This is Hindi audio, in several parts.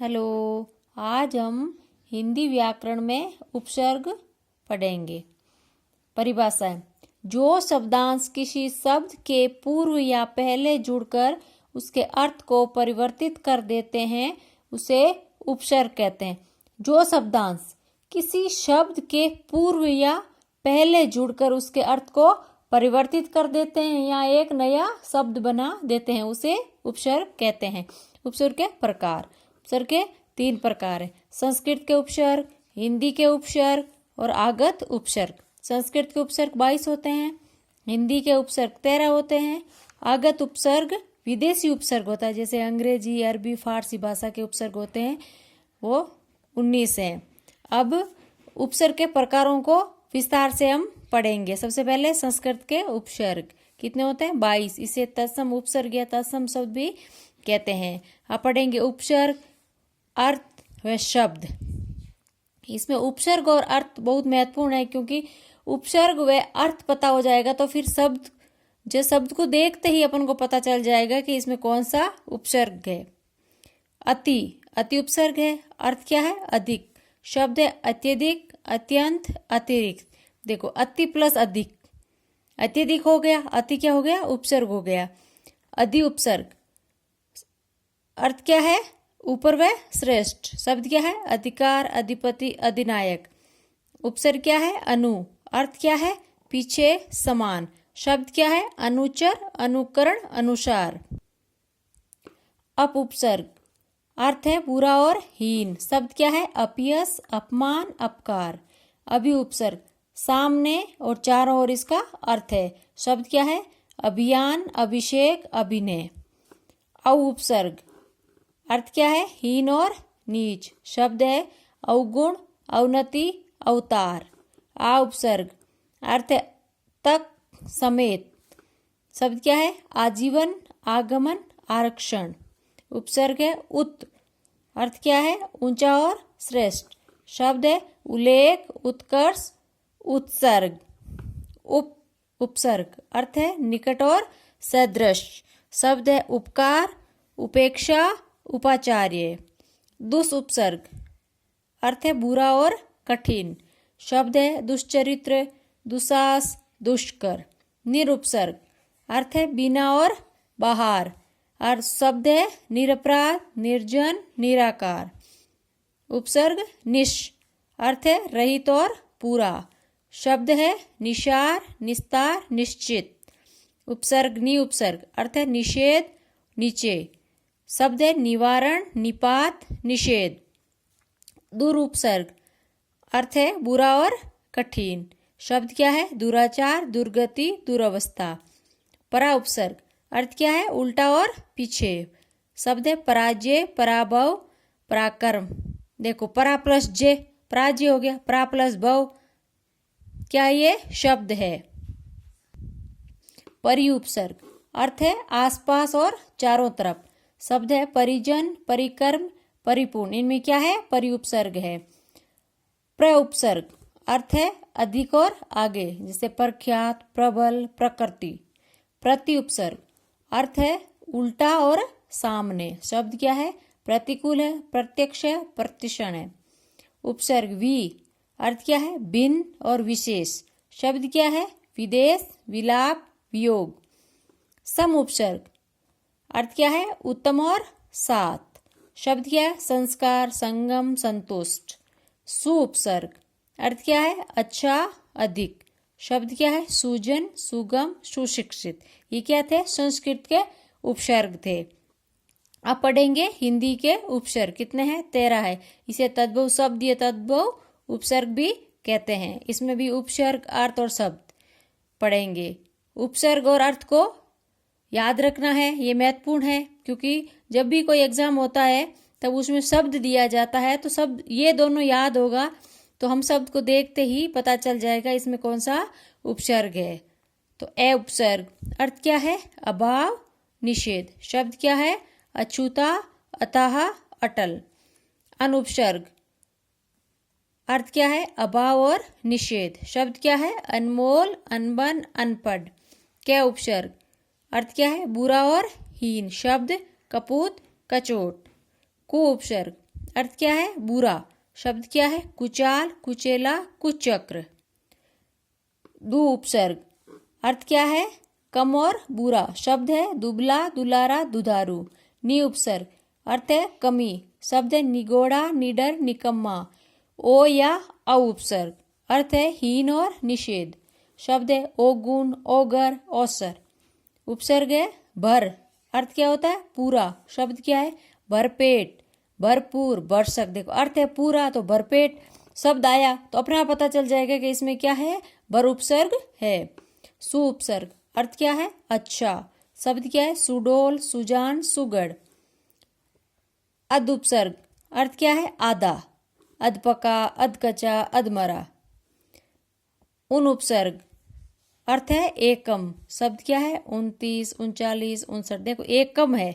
हेलो। आज हम हिंदी व्याकरण में उपसर्ग पढ़ेंगे। परिभाषाएं। जो शब्दांश किसी शब्द के पूर्व या पहले जुड़कर उसके अर्थ को परिवर्तित कर देते हैं उसे उपसर्ग कहते हैं। जो शब्दांश किसी शब्द के पूर्व या पहले जुड़कर उसके अर्थ को परिवर्तित कर देते हैं या एक नया शब्द बना देते हैं उसे उपसर्ग कहते हैं। उपसर्ग के प्रकार। उपसर्ग के 3 प्रकार है। संस्कृत के उपसर्ग, हिंदी के उपसर्ग और आगत उपसर्ग। संस्कृत के उपसर्ग 22 होते हैं, हिंदी के उपसर्ग 13 होते हैं। आगत उपसर्ग विदेशी उपसर्ग होता है, जैसे अंग्रेजी, अरबी, फारसी भाषा के उपसर्ग होते हैं, वो 19 हैं। अब उपसर्ग के प्रकारों को विस्तार से हम पढ़ेंगे। सबसे पहले संस्कृत के उपसर्ग कितने होते हैं? 22। इसे तत्सम उपसर्ग या तत्सम शब्द भी कहते हैं। आप पढ़ेंगे उपसर्ग, अर्थ व शब्द। इसमें उपसर्ग और अर्थ बहुत महत्वपूर्ण है, क्योंकि उपसर्ग व अर्थ पता हो जाएगा तो फिर शब्द को देखते ही अपन को पता चल जाएगा कि इसमें कौन सा उपसर्ग है। अति उपसर्ग है। अर्थ क्या है? अधिक। शब्द है अत्यधिक, अत्यंत, अतिरिक्त। देखो, अति प्लस अधिक, अत्यधिक हो गया, अति क्या हो गया? उपसर्ग हो गया। अधि उपसर्ग। अर्थ क्या है? ऊपर व श्रेष्ठ। शब्द क्या है? अधिकार, अधिपति, अधिनायक। उपसर्ग क्या है? अनु। अर्थ क्या है? पीछे, समान। शब्द क्या है? अनुचर, अनुकरण, अनुसार। अप उपसर्ग। अर्थ है बुरा और हीन। शब्द क्या है? अपयश, अपमान, अपकार। अभि उपसर्ग। सामने और चारों ओर इसका अर्थ है। शब्द क्या है? अभियान, अभिषेक, अभिनय। औ उपसर्ग। अर्थ क्या है? हीन और नीच। शब्द है अवगुण, अवनति, अवतार। आ उपसर्ग। अर्थ है तक, समेत। शब्द क्या है? आजीवन, आगमन, आरक्षण। उपसर्ग है उत। अर्थ क्या है? ऊंचा और श्रेष्ठ। शब्द है उल्लेख, उत्कर्ष, उत्सर्ग। उपसर्ग। अर्थ है निकट और सदृश। शब्द है उपकार, उपेक्षा, उपाचार्य। दुष् उपसर्ग। अर्थ है बुरा और कठिन। शब्द है दुष्चरित्र, दुसास, दुष्कर। निरुपसर्ग। अर्थ है बिना और बाहर। और शब्द है निरपराध, निर्जन, निराकार। उपसर्ग निश। अर्थ है रहित और पूरा। शब्द है निशार, निस्तार, निश्चित। उपसर्ग नि उपसर्ग। अर्थ है निषेध, नीचे। शब्द है निवारण, निपात, निषेध। दुरुपसर्ग। अर्थ है बुरा और कठिन। शब्द क्या है? दुराचार, दुर्गति, दुरवस्था। परा उपसर्ग। अर्थ क्या है? उल्टा और पीछे। शब्द है पराजय, पराभव, पराक्रम। देखो, परा प्लस जे पराजय हो गया, परा प्लस भव क्या ये? शब्द है। परि उपसर्ग। अर्थ है आसपास और चारों तरफ। शब्द है परिजन, परिक्रम, परिपूर्ण। इनमें क्या है? परि उपसर्ग है। प्र उपसर्ग। अर्थ है अधिक और आगे, जैसे प्रख्यात, प्रबल, प्रकृति। प्रति उपसर्ग। अर्थ है उल्टा और सामने। शब्द क्या है? प्रतिकूल है, प्रत्यक्ष है, प्रतिक्षण है। उपसर्ग वि। अर्थ क्या है? भिन्न और विशेष। शब्द क्या है? विदेश, विलाप, वियोग। सम उपसर्ग। अर्थ क्या है? उत्तम और सात। शब्द क्या है? संस्कार, संगम, संतुष्ट। सु उपसर्ग। अर्थ क्या है? अच्छा, अधिक। शब्द क्या है? सुजन, सुगम, सुशिक्षित। ये क्या थे? संस्कृत के उपसर्ग थे। अब पढ़ेंगे हिंदी के उपसर्ग। कितने हैं? 13 है। इसे तद्भव शब्द या तद्भव उपसर्ग भी कहते हैं। इसमें भी उपसर्ग, अर्थ और शब्द पढ़ेंगे। उपसर्ग और अर्थ को याद रखना है, ये महत्वपूर्ण है, क्योंकि जब भी कोई एग्जाम होता है तब उसमें शब्द दिया जाता है, तो शब्द ये दोनों याद होगा तो हम शब्द को देखते ही पता चल जाएगा इसमें कौन सा उपसर्ग है। तो ए उपसर्ग। अर्थ क्या है? अभाव, निषेध। शब्द क्या है? अछूता, अतः, अटल। अनुपसर्ग। अर्थ क्या है? अभाव और निषेध। शब्द क्या है? अनमोल, अनबन, अनपढ़। क्या उपसर्ग। अर्थ क्या है? बुरा और हीन। शब्द कपूत, कचोट। कु उपसर्ग। अर्थ क्या है? बुरा। शब्द क्या है? कुचाल, कुचेला, कुचक्र। दु उपसर्ग, अर्थ क्या है? कम और बुरा। शब्द है दुबला, दुलारा, दुधारू। नि उपसर्ग, अर्थ है कमी। शब्द है निगोड़ा, निडर, निकम्मा। ओ या औ उपसर्ग, अर्थ है हीन और निषेध। शब्द है ओगुण, ओगर, औसर। उपसर्ग है भर, अर्थ क्या होता है? पूरा। शब्द क्या है? भरपेट, भरपूर, भरसक। देखो अर्थ है पूरा तो भरपेट शब्द आया तो अपना पता चल जाएगा कि इसमें क्या है? भर उपसर्ग है। सु उपसर्ग, अर्थ क्या है? अच्छा। शब्द क्या है? सुडोल, सुजान, सुगढ़। अध उपसर्ग, अर्थ क्या है? आधा। अधपका, अधकचा, अधमरा। उन उपसर्ग, अर्थ है एकम। शब्द क्या है? 29, 39, 59। देखो एकम है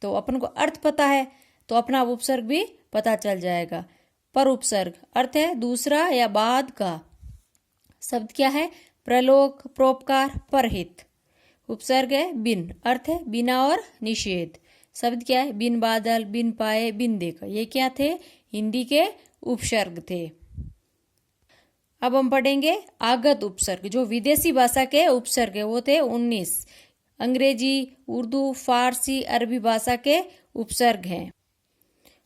तो अपन को अर्थ पता है तो अपना उपसर्ग भी पता चल जाएगा। पर उपसर्ग, अर्थ है दूसरा या बाद का। शब्द क्या है? प्रलोक, परोपकार, परहित। उपसर्ग है बिन, अर्थ है बिना और निषेध। शब्द क्या है? बिन बादल, बिन पाए, बिन देखा। ये क्या थे? हिंदी के उपसर्ग थे। अब हम पढ़ेंगे आगत उपसर्ग। जो विदेशी भाषा के उपसर्ग है वो थे 19। अंग्रेजी, उर्दू, फारसी, अरबी भाषा के उपसर्ग हैं।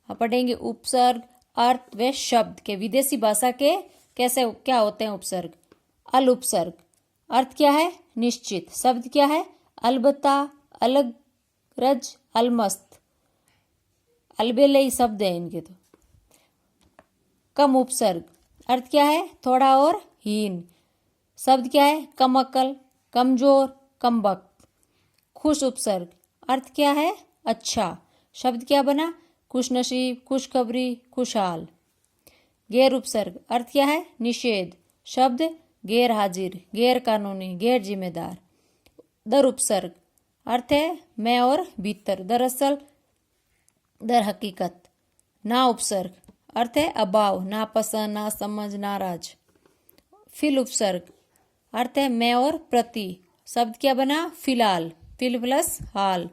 अब पढ़ेंगे उपसर्ग, अर्थ व शब्द के विदेशी भाषा के कैसे क्या होते हैं उपसर्ग। अल उपसर्ग, अर्थ क्या है? निश्चित। शब्द क्या है? अलबत्ता, अलग, रज, अलमस्त। अलबेले ही शब्द है इनके तो। कम उपसर्ग, अर्थ क्या है? थोड़ा और हीन। शब्द क्या है? कम अकल, कमजोर, कमबख्त। खुश उपसर्ग, अर्थ क्या है? अच्छा। शब्द क्या बना? खुशनसीब, खुशखबरी, खुशहाल। गैर उपसर्ग, अर्थ क्या है? निषेध। शब्द गैर हाजिर, गैर कानूनी, गैर जिम्मेदार। दर उपसर्ग, अर्थ है मैं और भीतर, दरअसल, दर हकीकत। ना उपसर्ग, अर्थ है अभाव, नापसंद, नासमझ, नाराज। फिल उपसर्ग, अर्थ है मैं और प्रति। शब्द क्या बना? फिलहाल, फिल प्लस हाल।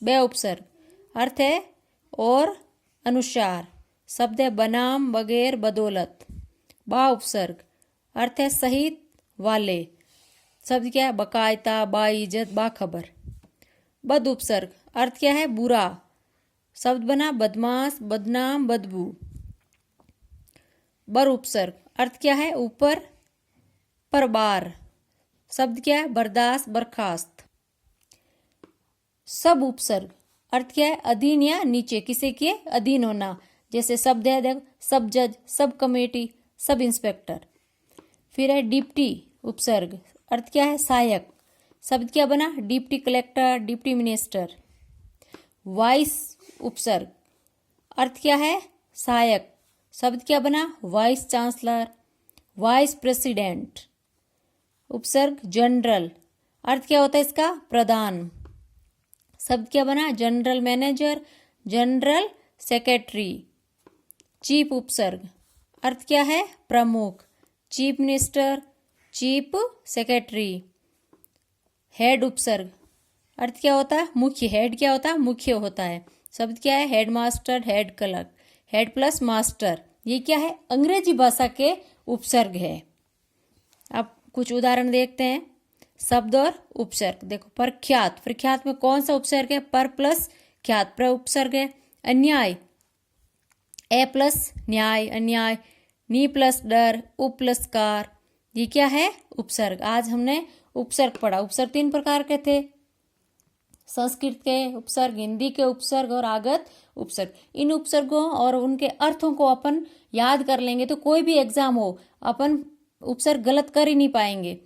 बे उपसर्ग, अर्थ है और अनुसार। शब्द है बनाम, बगैर, बदौलत। बा उपसर्ग, अर्थ है सहित, वाले। शब्द क्या है? बकायदा, बाइज्जत, बाखबर। बद उपसर्ग, अर्थ क्या है? बुरा। शब्द बना बदमाश, बदनाम, बदबू। बर उपसर्ग, अर्थ क्या है? ऊपर, पर बार। शब्द क्या है? बर्दाश्त, बर्खास्त। सब उपसर्ग, अर्थ क्या है? अधीन या नीचे, किसी के अधीन होना। जैसे शब्द है देख, सब जज, सब कमेटी, सब इंस्पेक्टर। फिर है डिप्टी उपसर्ग, अर्थ क्या है? सहायक। शब्द क्या बना? Deputy collector, deputy minister. Vice उपसर्ग, अर्थ क्या है? सहायक। शब्द क्या बना? Vice chancellor, vice president. उपसर्ग जनरल, अर्थ क्या होता है इसका? प्रधान। शब्द क्या बना? General manager, general secretary. Chief उपसर्ग, अर्थ क्या है? प्रमुख। Chief minister, chief secretary. Head उपसर्ग, अर्थ क्या होता है? मुख्य। हेड क्या होता है? मुख्य होता है। शब्द क्या है? Head master, head clerk. Head plus master, ये क्या है? अंग्रेजी भाषा के उपसर्ग है। अब कुछ उदाहरण देखते हैं। शब्द और उपसर्ग देखो। प्रख्यात, प्रख्यात में कौन सा उपसर्ग है? पर प्लस ख्यात, प्र उपसर्ग है। अन्याय, ए प्लस न्याय, अन्याय। नी प्लस डर, उप प्लस कार, ये क्या है? उपसर्ग। आज हमने उपसर्ग पढ़ा। उपसर्ग 3 प्रकार के थे। संस्कृत के उपसर्ग, हिंदी के उपसर्ग और आगत उपसर्ग। इन उपसर्गों और उनके अर्थों को अपन याद कर लेंगे तो कोई भी एग्जाम हो अपन उपसर्ग गलत कर ही नहीं पाएंगे।